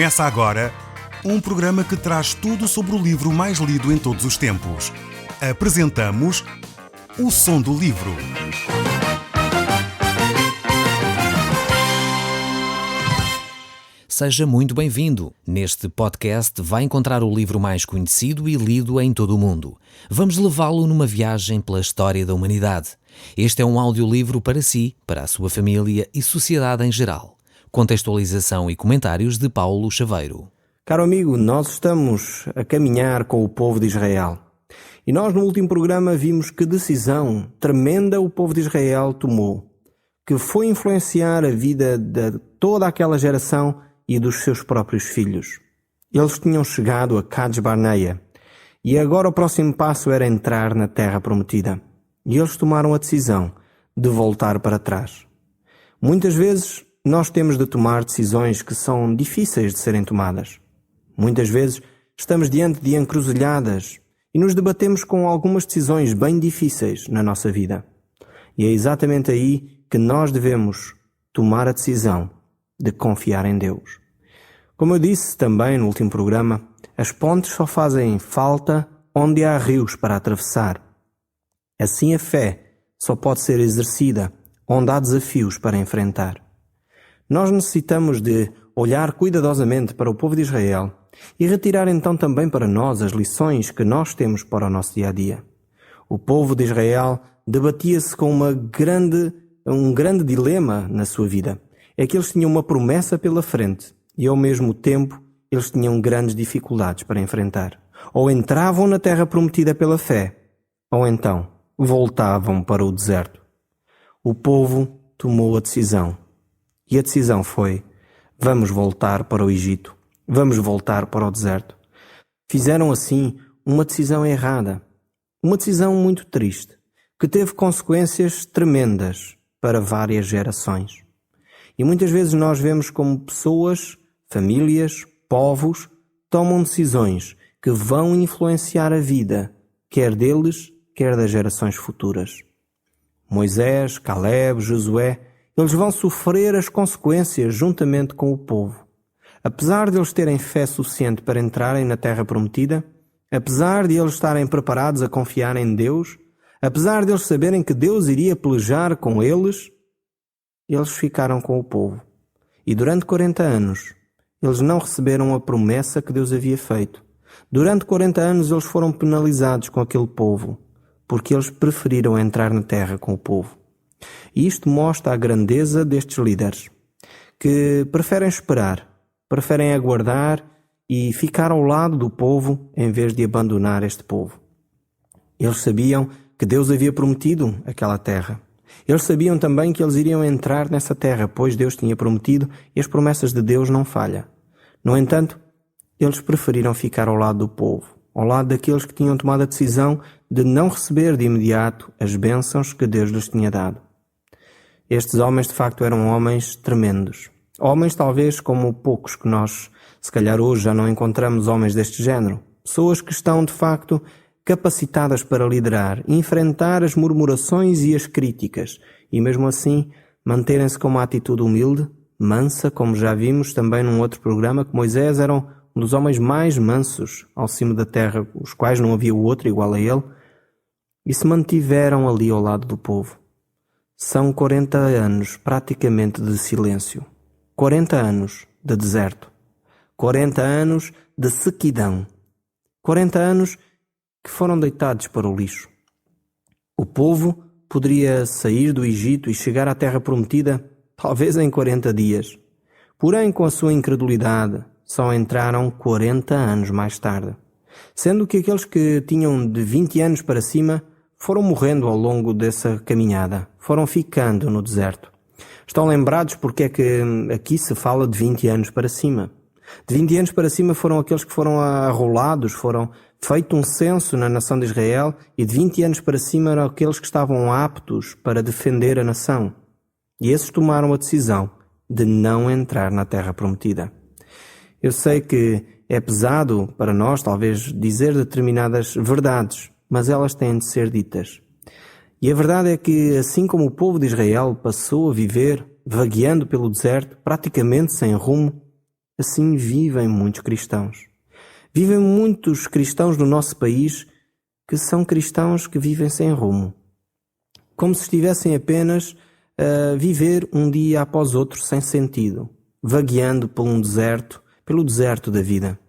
Começa agora um programa que traz tudo sobre o livro mais lido em todos os tempos. Apresentamos O Som do Livro. Seja muito bem-vindo. Neste podcast vai encontrar o livro mais conhecido e lido em todo o mundo. Vamos levá-lo numa viagem pela história da humanidade. Este é um audiolivro para si, para a sua família e sociedade em geral. Contextualização e comentários de Paulo Chaveiro. Caro amigo, nós estamos a caminhar com o povo de Israel. E nós no último programa vimos que decisão tremenda o povo de Israel tomou, que foi influenciar a vida de toda aquela geração e dos seus próprios filhos. Eles tinham chegado a Cades Barneia e agora o próximo passo era entrar na terra prometida. E eles tomaram a decisão de voltar para trás. Muitas vezes nós temos de tomar decisões que são difíceis de serem tomadas. Muitas vezes estamos diante de encruzilhadas e nos debatemos com algumas decisões bem difíceis na nossa vida. E é exatamente aí que nós devemos tomar a decisão de confiar em Deus. Como eu disse também no último programa, as pontes só fazem falta onde há rios para atravessar. Assim a fé só pode ser exercida onde há desafios para enfrentar. Nós necessitamos de olhar cuidadosamente para o povo de Israel e retirar então também para nós as lições que nós temos para o nosso dia-a-dia. O povo de Israel debatia-se com um grande dilema na sua vida. É que eles tinham uma promessa pela frente e ao mesmo tempo eles tinham grandes dificuldades para enfrentar. Ou entravam na terra prometida pela fé, ou então voltavam para o deserto. O povo tomou a decisão. E a decisão foi: vamos voltar para o Egito, vamos voltar para o deserto. Fizeram assim uma decisão errada, uma decisão muito triste, que teve consequências tremendas para várias gerações. E muitas vezes nós vemos como pessoas, famílias, povos, tomam decisões que vão influenciar a vida, quer deles, quer das gerações futuras. Moisés, Caleb, Josué, eles vão sofrer as consequências juntamente com o povo. Apesar de eles terem fé suficiente para entrarem na terra prometida, apesar de eles estarem preparados a confiar em Deus, apesar de eles saberem que Deus iria pelejar com eles ficaram com o povo. E durante 40 anos, eles não receberam a promessa que Deus havia feito. Durante 40 anos eles foram penalizados com aquele povo, porque eles preferiram entrar na terra com o povo. E isto mostra a grandeza destes líderes, que preferem esperar, preferem aguardar e ficar ao lado do povo em vez de abandonar este povo. Eles sabiam que Deus havia prometido aquela terra. Eles sabiam também que eles iriam entrar nessa terra, pois Deus tinha prometido e as promessas de Deus não falham. No entanto, eles preferiram ficar ao lado do povo, ao lado daqueles que tinham tomado a decisão de não receber de imediato as bênçãos que Deus lhes tinha dado. Estes homens, de facto, eram homens tremendos. Homens, talvez, como poucos que nós, se calhar hoje, já não encontramos homens deste género. Pessoas que estão, de facto, capacitadas para liderar, enfrentar as murmurações e as críticas e, mesmo assim, manterem-se com uma atitude humilde, mansa, como já vimos também num outro programa, que Moisés era um dos homens mais mansos ao cimo da terra, os quais não havia outro igual a ele, e se mantiveram ali ao lado do povo. São 40 anos praticamente de silêncio, 40 anos de deserto, 40 anos de sequidão, 40 anos que foram deitados para o lixo. O povo poderia sair do Egito e chegar à terra prometida talvez em 40 dias. Porém, com a sua incredulidade, só entraram 40 anos mais tarde. Sendo que aqueles que tinham de 20 anos para cima foram morrendo ao longo dessa caminhada, foram ficando no deserto. Estão lembrados porque é que aqui se fala de 20 anos para cima? De 20 anos para cima foram aqueles que foram arrolados, foram feito um censo na nação de Israel, e de 20 anos para cima eram aqueles que estavam aptos para defender a nação. E esses tomaram a decisão de não entrar na terra prometida. Eu sei que é pesado para nós, talvez, dizer determinadas verdades, mas elas têm de ser ditas. E a verdade é que, assim como o povo de Israel passou a viver vagueando pelo deserto, praticamente sem rumo, Assim vivem muitos cristãos. Vivem muitos cristãos no nosso país que são cristãos que vivem sem rumo. Como se estivessem apenas a viver um dia após outro sem sentido, vagueando pelo deserto da vida.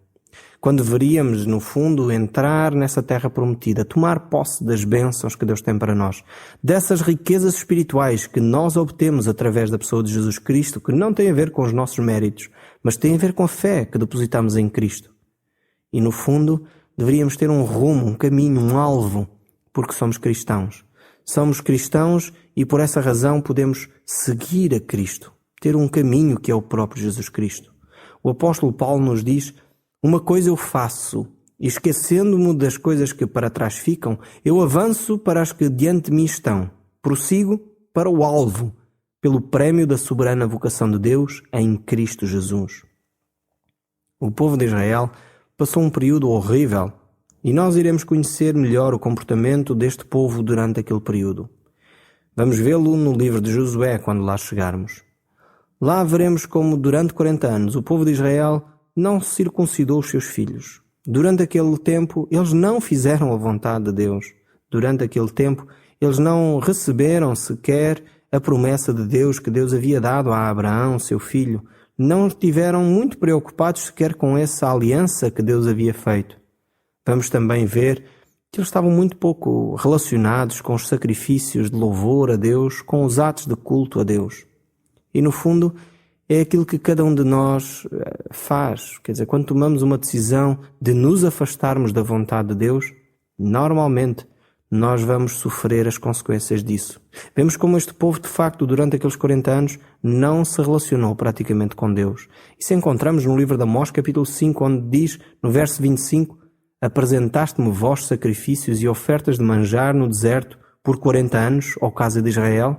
Quando deveríamos, no fundo, entrar nessa terra prometida, tomar posse das bênçãos que Deus tem para nós, dessas riquezas espirituais que nós obtemos através da pessoa de Jesus Cristo, que não tem a ver com os nossos méritos, mas tem a ver com a fé que depositamos em Cristo. E, no fundo, deveríamos ter um rumo, um caminho, um alvo, porque somos cristãos. Somos cristãos e, por essa razão, podemos seguir a Cristo, ter um caminho que é o próprio Jesus Cristo. O apóstolo Paulo nos diz: uma coisa eu faço, e esquecendo-me das coisas que para trás ficam, eu avanço para as que diante de mim estão. Prossigo para o alvo, pelo prémio da soberana vocação de Deus em Cristo Jesus. O povo de Israel passou um período horrível, e nós iremos conhecer melhor o comportamento deste povo durante aquele período. Vamos vê-lo no livro de Josué quando lá chegarmos. Lá veremos como durante 40 anos o povo de Israel não circuncidou os seus filhos. Durante aquele tempo, eles não fizeram a vontade de Deus. Durante aquele tempo, eles não receberam sequer a promessa de Deus que Deus havia dado a Abraão, seu filho. Não estiveram muito preocupados sequer com essa aliança que Deus havia feito. Vamos também ver que eles estavam muito pouco relacionados com os sacrifícios de louvor a Deus, com os atos de culto a Deus. E no fundo, é aquilo que cada um de nós faz. Quer dizer, quando tomamos uma decisão de nos afastarmos da vontade de Deus, normalmente nós vamos sofrer as consequências disso. Vemos como este povo, de facto, durante aqueles 40 anos, não se relacionou praticamente com Deus. Isso encontramos no livro de Amós, capítulo 5, onde diz, no verso 25, apresentaste-me vós sacrifícios e ofertas de manjar no deserto por 40 anos, ó casa de Israel?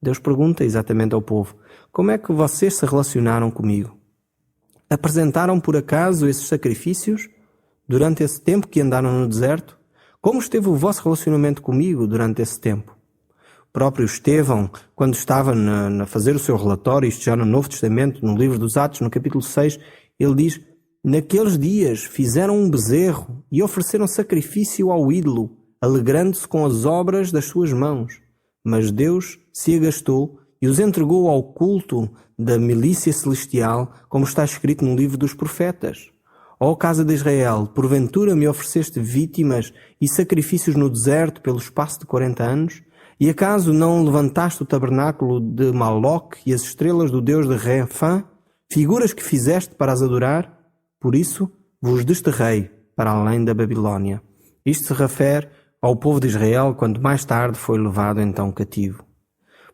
Deus pergunta exatamente ao povo, como é que vocês se relacionaram comigo? Apresentaram por acaso esses sacrifícios durante esse tempo que andaram no deserto? Como esteve o vosso relacionamento comigo durante esse tempo? O próprio Estevão, quando estava a fazer o seu relatório, isto já no Novo Testamento, no livro dos Atos, no capítulo 6, ele diz, naqueles dias fizeram um bezerro e ofereceram sacrifício ao ídolo, alegrando-se com as obras das suas mãos. Mas Deus se agastou e os entregou ao culto da milícia celestial, como está escrito no livro dos profetas. Ó casa de Israel, porventura me ofereceste vítimas e sacrifícios no deserto pelo espaço de 40 anos? E acaso não levantaste o tabernáculo de Maloque e as estrelas do Deus de Refã, figuras que fizeste para as adorar? Por isso vos desterrei para além da Babilônia. Isto se refere ao povo de Israel quando mais tarde foi levado então cativo.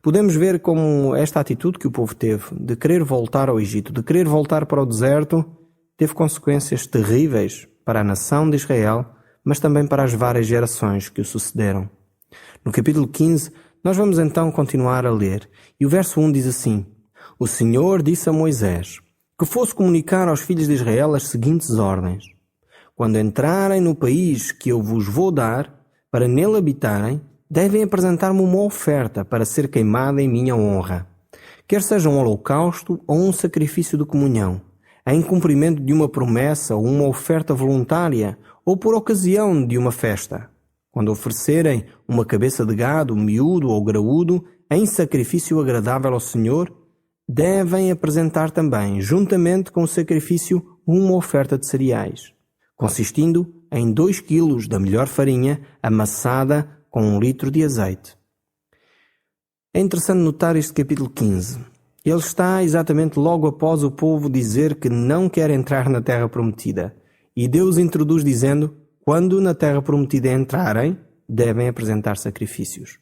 Podemos ver como esta atitude que o povo teve de querer voltar ao Egito, de querer voltar para o deserto, teve consequências terríveis para a nação de Israel, mas também para as várias gerações que o sucederam. No capítulo 15, nós vamos então continuar a ler, e o verso 1 diz assim, o Senhor disse a Moisés que fosse comunicar aos filhos de Israel as seguintes ordens. Quando entrarem no país que eu vos vou dar, para nele habitarem, devem apresentar-me uma oferta para ser queimada em minha honra, quer seja um holocausto ou um sacrifício de comunhão, em cumprimento de uma promessa ou uma oferta voluntária, ou por ocasião de uma festa. Quando oferecerem uma cabeça de gado, miúdo ou graúdo, em sacrifício agradável ao Senhor, devem apresentar também, juntamente com o sacrifício, uma oferta de cereais, consistindo em 2 quilos da melhor farinha, amassada com 1 litro de azeite. É interessante notar este capítulo 15. Ele está exatamente logo após o povo dizer que não quer entrar na terra prometida. E Deus introduz dizendo, quando na terra prometida entrarem, devem apresentar sacrifícios.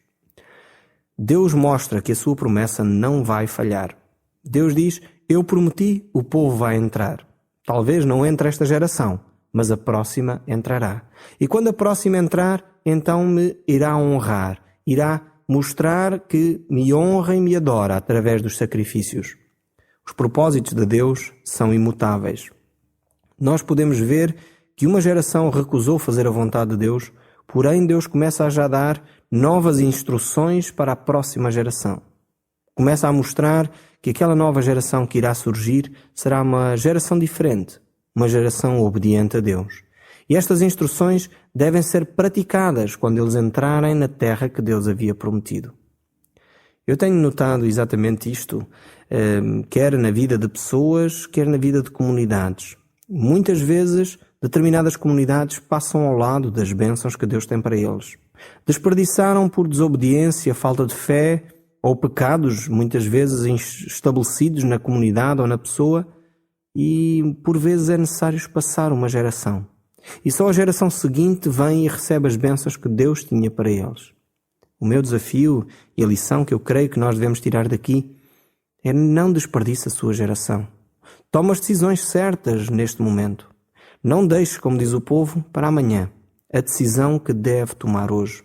Deus mostra que a sua promessa não vai falhar. Deus diz, eu prometi, o povo vai entrar. Talvez não entre esta geração, mas a próxima entrará. E quando a próxima entrar, então me irá honrar, irá mostrar que me honra e me adora através dos sacrifícios. Os propósitos de Deus são imutáveis. Nós podemos ver que uma geração recusou fazer a vontade de Deus, porém Deus começa a já dar novas instruções para a próxima geração. Começa a mostrar que aquela nova geração que irá surgir será uma geração diferente, uma geração obediente a Deus. E estas instruções devem ser praticadas quando eles entrarem na terra que Deus havia prometido. Eu tenho notado exatamente isto, quer na vida de pessoas, quer na vida de comunidades. Muitas vezes, determinadas comunidades passam ao lado das bênçãos que Deus tem para eles. Desperdiçaram por desobediência, falta de fé ou pecados, muitas vezes estabelecidos na comunidade ou na pessoa, e por vezes é necessário espaçar uma geração. E só a geração seguinte vem e recebe as bênçãos que Deus tinha para eles. O meu desafio e a lição que eu creio que nós devemos tirar daqui é não desperdice a sua geração. Toma as decisões certas neste momento. Não deixe, como diz o povo, para amanhã a decisão que deve tomar hoje.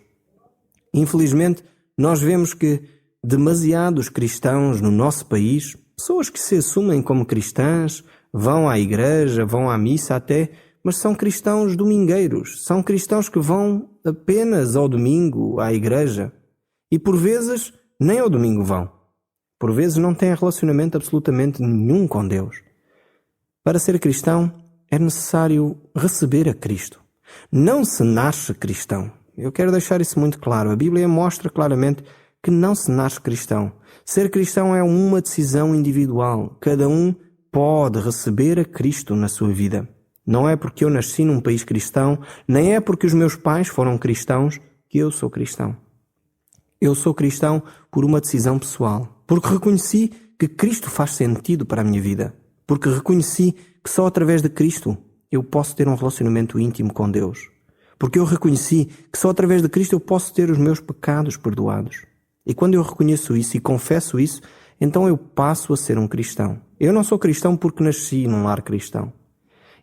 Infelizmente, nós vemos que demasiados cristãos no nosso país, pessoas que se assumem como cristãs, vão à igreja, vão à missa até, mas são cristãos domingueiros, são cristãos que vão apenas ao domingo à igreja e por vezes nem ao domingo vão. Por vezes não têm relacionamento absolutamente nenhum com Deus. Para ser cristão é necessário receber a Cristo. Não se nasce cristão. Eu quero deixar isso muito claro. A Bíblia mostra claramente que não se nasce cristão. Ser cristão é uma decisão individual. Cada um pode receber a Cristo na sua vida. Não é porque eu nasci num país cristão, nem é porque os meus pais foram cristãos que eu sou cristão. Eu sou cristão por uma decisão pessoal, porque reconheci que Cristo faz sentido para a minha vida, porque reconheci que só através de Cristo eu posso ter um relacionamento íntimo com Deus, porque eu reconheci que só através de Cristo eu posso ter os meus pecados perdoados. E quando eu reconheço isso e confesso isso, então eu passo a ser um cristão. Eu não sou cristão porque nasci num lar cristão.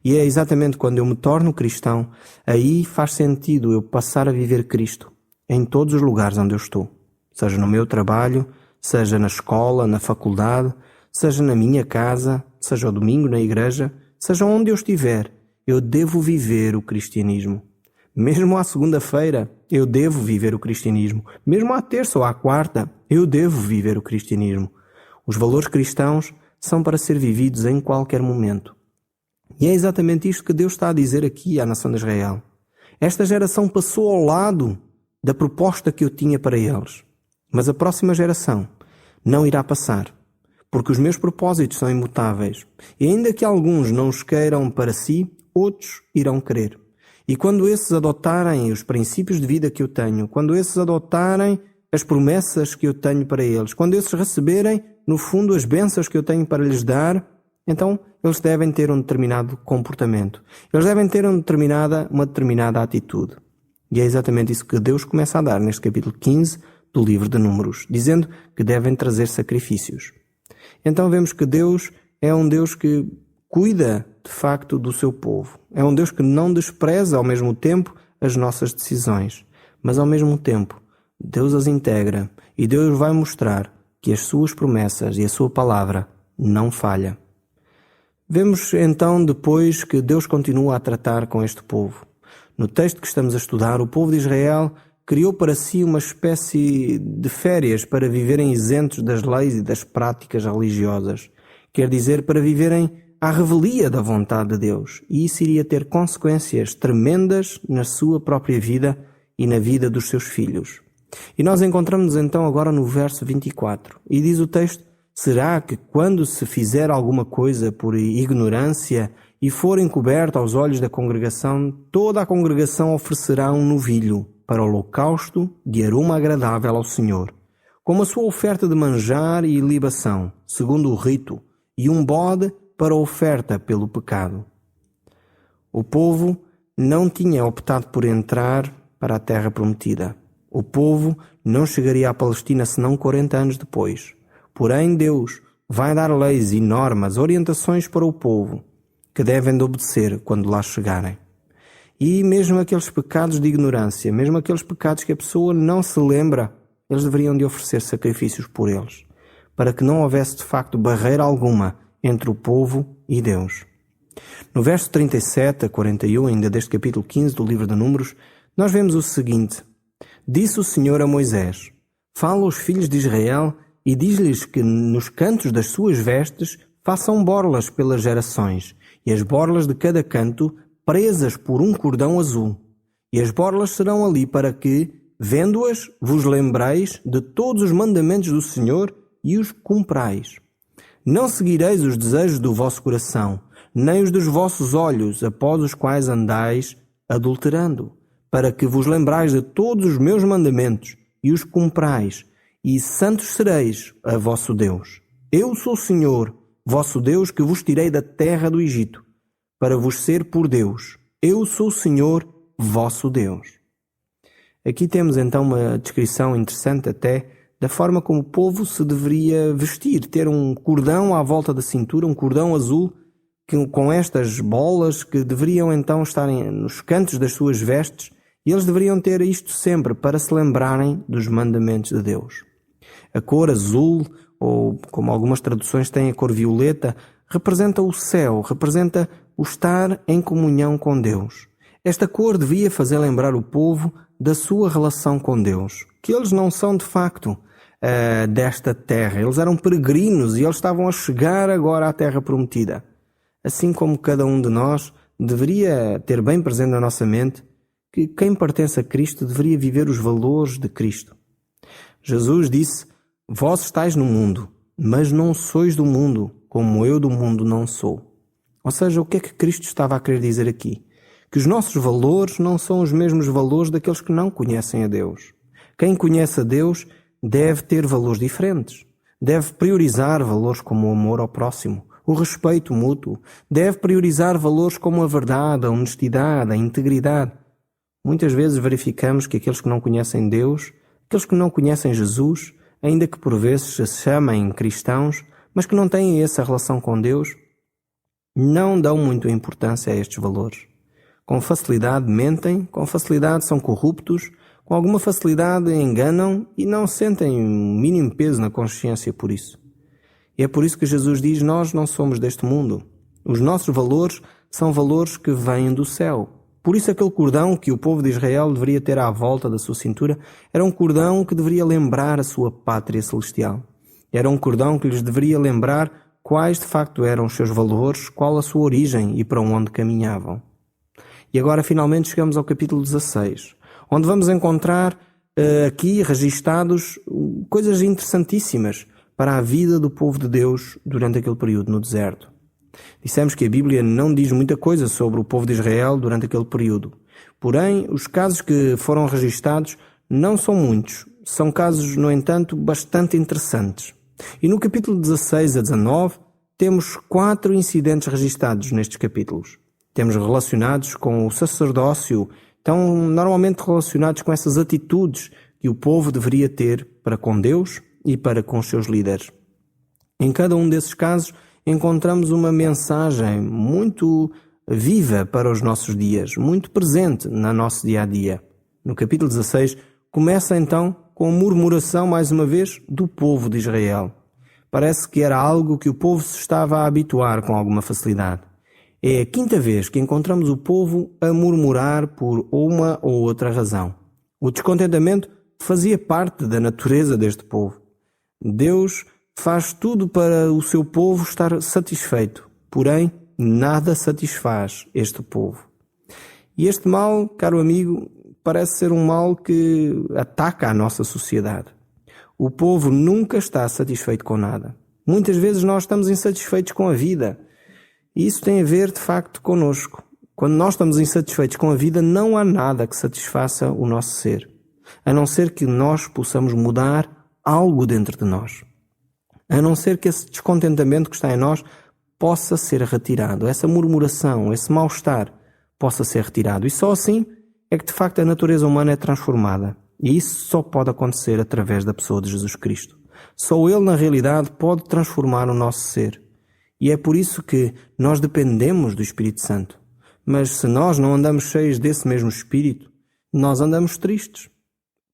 E é exatamente quando eu me torno cristão, aí faz sentido eu passar a viver Cristo em todos os lugares onde eu estou. Seja no meu trabalho, seja na escola, na faculdade, seja na minha casa, seja ao domingo na igreja, seja onde eu estiver, eu devo viver o cristianismo. Mesmo à segunda-feira, eu devo viver o cristianismo. Mesmo à terça ou à quarta, eu devo viver o cristianismo. Os valores cristãos são para ser vividos em qualquer momento. E é exatamente isto que Deus está a dizer aqui à nação de Israel. Esta geração passou ao lado da proposta que eu tinha para eles. Mas a próxima geração não irá passar, porque os meus propósitos são imutáveis. E ainda que alguns não os queiram para si, outros irão querer. E quando esses adotarem os princípios de vida que eu tenho, quando esses adotarem as promessas que eu tenho para eles, quando esses receberem, no fundo, as bênçãos que eu tenho para lhes dar, então eles devem ter um determinado comportamento. Eles devem ter uma determinada atitude. E é exatamente isso que Deus começa a dar neste capítulo 15 do livro de Números, dizendo que devem trazer sacrifícios. Então vemos que Deus é um Deus que cuida, de facto, do seu povo. É um Deus que não despreza, ao mesmo tempo, as nossas decisões. Mas, ao mesmo tempo, Deus as integra e Deus vai mostrar que as suas promessas e a sua palavra não falha. Vemos, então, depois que Deus continua a tratar com este povo. No texto que estamos a estudar, o povo de Israel criou para si uma espécie de férias para viverem isentos das leis e das práticas religiosas. Quer dizer, para viverem à revelia da vontade de Deus. E isso iria ter consequências tremendas na sua própria vida e na vida dos seus filhos. E nós encontramos então agora no verso 24. E diz o texto: será que quando se fizer alguma coisa por ignorância e for encoberto aos olhos da congregação, toda a congregação oferecerá um novilho para holocausto de aroma agradável ao Senhor, como a sua oferta de manjar e libação, segundo o rito, e um bode para a oferta pelo pecado. O povo não tinha optado por entrar para a terra prometida. O povo não chegaria à Palestina senão 40 anos depois. Porém, Deus vai dar leis e normas, orientações para o povo, que devem de obedecer quando lá chegarem. E mesmo aqueles pecados de ignorância, mesmo aqueles pecados que a pessoa não se lembra, eles deveriam de oferecer sacrifícios por eles, para que não houvesse de facto barreira alguma entre o povo e Deus. No verso 37 a 41, ainda deste capítulo 15 do livro de Números, nós vemos o seguinte: disse o Senhor a Moisés: fala aos filhos de Israel E diz-lhes que nos cantos das suas vestes façam borlas pelas gerações, e as borlas de cada canto presas por um cordão azul. E as borlas serão ali para que, vendo-as, vos lembreis de todos os mandamentos do Senhor e os cumprais. Não seguireis os desejos do vosso coração, nem os dos vossos olhos, após os quais andais adulterando, para que vos lembrais de todos os meus mandamentos e os cumprais, e santos sereis a vosso Deus. Eu sou o Senhor, vosso Deus, que vos tirei da terra do Egito, para vos ser por Deus. Eu sou o Senhor, vosso Deus. Aqui temos então uma descrição interessante até da forma como o povo se deveria vestir, ter um cordão à volta da cintura, um cordão azul, com estas bolas que deveriam então estar nos cantos das suas vestes, e eles deveriam ter isto sempre para se lembrarem dos mandamentos de Deus. A cor azul, ou como algumas traduções têm a cor violeta, representa o céu, representa o estar em comunhão com Deus. Esta cor devia fazer lembrar o povo da sua relação com Deus, que eles não são de facto desta terra. Eles eram peregrinos e eles estavam a chegar agora à terra prometida. Assim como cada um de nós deveria ter bem presente na nossa mente que quem pertence a Cristo deveria viver os valores de Cristo. Jesus disse: vós estáis no mundo, mas não sois do mundo, como eu do mundo não sou. Ou seja, o que é que Cristo estava a querer dizer aqui? Que os nossos valores não são os mesmos valores daqueles que não conhecem a Deus. Quem conhece a Deus deve ter valores diferentes. Deve priorizar valores como o amor ao próximo, o respeito mútuo. Deve priorizar valores como a verdade, a honestidade, a integridade. Muitas vezes verificamos que aqueles que não conhecem Deus, aqueles que não conhecem Jesus, ainda que por vezes se chamem cristãos, mas que não têm essa relação com Deus, não dão muita importância a estes valores. Com facilidade mentem, com facilidade são corruptos, com alguma facilidade enganam e não sentem um mínimo peso na consciência por isso. E é por isso que Jesus diz: nós não somos deste mundo. Os nossos valores são valores que vêm do céu. Por isso aquele cordão que o povo de Israel deveria ter à volta da sua cintura era um cordão que deveria lembrar a sua pátria celestial. Era um cordão que lhes deveria lembrar quais de facto eram os seus valores, qual a sua origem e para onde caminhavam. E agora finalmente chegamos ao capítulo 16, onde vamos encontrar aqui registados coisas interessantíssimas para a vida do povo de Deus durante aquele período no deserto. Dissemos que a Bíblia não diz muita coisa sobre o povo de Israel durante aquele período. Porém, os casos que foram registados não são muitos. São casos, no entanto, bastante interessantes. E no capítulo 16 a 19, temos 4 incidentes registados nestes capítulos. Temos relacionados com o sacerdócio, estão normalmente relacionados com essas atitudes que o povo deveria ter para com Deus e para com os seus líderes. Em cada um desses casos, encontramos uma mensagem muito viva para os nossos dias, muito presente no nosso dia-a-dia. No capítulo 16, começa então com a murmuração, mais uma vez, do povo de Israel. Parece que era algo que o povo se estava a habituar com alguma facilidade. É a 5ª vez que encontramos o povo a murmurar por uma ou outra razão. O descontentamento fazia parte da natureza deste povo. Deus faz tudo para o seu povo estar satisfeito, porém nada satisfaz este povo. E este mal, caro amigo, parece ser um mal que ataca a nossa sociedade. O povo nunca está satisfeito com nada. Muitas vezes nós estamos insatisfeitos com a vida. E isso tem a ver, de facto, connosco. Quando nós estamos insatisfeitos com a vida, não há nada que satisfaça o nosso ser, a não ser que nós possamos mudar algo dentro de nós. A não ser que esse descontentamento que está em nós possa ser retirado, essa murmuração, esse mal-estar possa ser retirado. E só assim é que, de facto, a natureza humana é transformada. E isso só pode acontecer através da pessoa de Jesus Cristo. Só Ele, na realidade, pode transformar o nosso ser. E é por isso que nós dependemos do Espírito Santo. Mas se nós não andamos cheios desse mesmo Espírito, nós andamos tristes.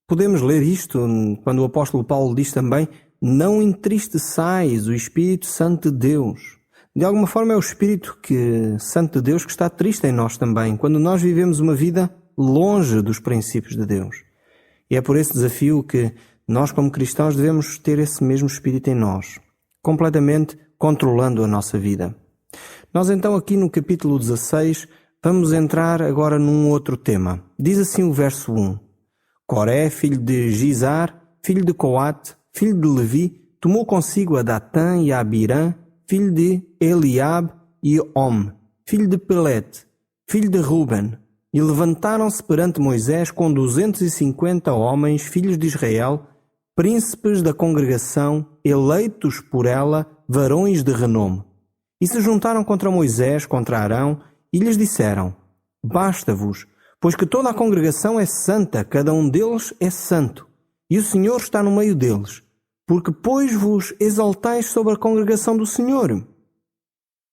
Podemos ler isto quando o apóstolo Paulo diz também: não entristeçais o Espírito Santo de Deus. De alguma forma é o Espírito Santo de Deus que está triste em nós também, quando nós vivemos uma vida longe dos princípios de Deus. E é por esse desafio que Nós, como cristãos, devemos ter esse mesmo espírito em nós, completamente controlando a nossa vida. Nós então aqui no capítulo 16 vamos entrar agora num outro tema. Diz assim o verso 1. Coré, filho de Gizar, filho de Coate, filho de Levi, tomou consigo a Datã e a Abirã, filho de Eliabe e Om, filho de Pelete, filho de Ruben, e levantaram-se perante Moisés com 250 homens, filhos de Israel, príncipes da congregação, eleitos por ela, varões de renome. E se juntaram contra Moisés, contra Arão, e lhes disseram: Basta-vos, pois que toda a congregação é santa, cada um deles é santo, e o Senhor está no meio deles, porque pois vos exaltais sobre a congregação do Senhor.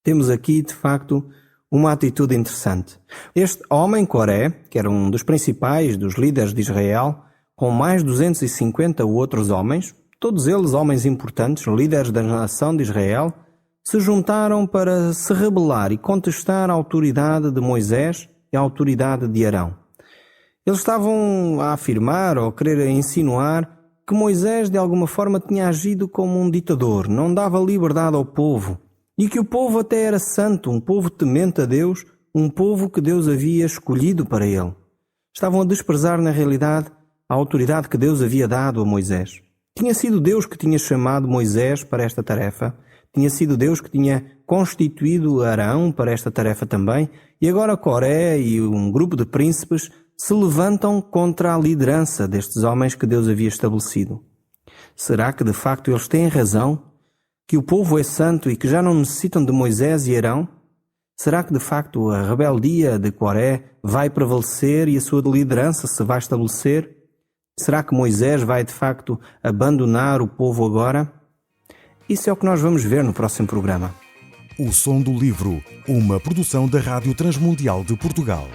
Temos aqui, de facto, uma atitude interessante. Este homem, Coré, que era um dos principais dos líderes de Israel, com mais 250 outros homens, todos eles homens importantes, líderes da nação de Israel, se juntaram para se rebelar e contestar a autoridade de Moisés e a autoridade de Arão. Eles estavam a afirmar ou a querer insinuar que Moisés de alguma forma tinha agido como um ditador, não dava liberdade ao povo, e que o povo até era santo, um povo temente a Deus, um povo que Deus havia escolhido para ele. Estavam a desprezar na realidade a autoridade que Deus havia dado a Moisés. Tinha sido Deus que tinha chamado Moisés para esta tarefa, tinha sido Deus que tinha constituído Arão para esta tarefa também, e agora Coré e um grupo de príncipes se levantam contra a liderança destes homens que Deus havia estabelecido. Será que de facto eles têm razão? Que o povo é santo e que já não necessitam de Moisés e Arão? Será que de facto a rebeldia de Coré vai prevalecer e a sua liderança se vai estabelecer? Será que Moisés vai de facto abandonar o povo agora? Isso é o que nós vamos ver no próximo programa. O Som do Livro, uma produção da Rádio Transmundial de Portugal.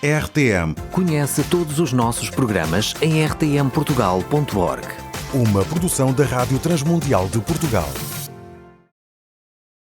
RTM. Conhece todos os nossos programas em rtmportugal.org. Uma produção da Rádio Transmundial de Portugal.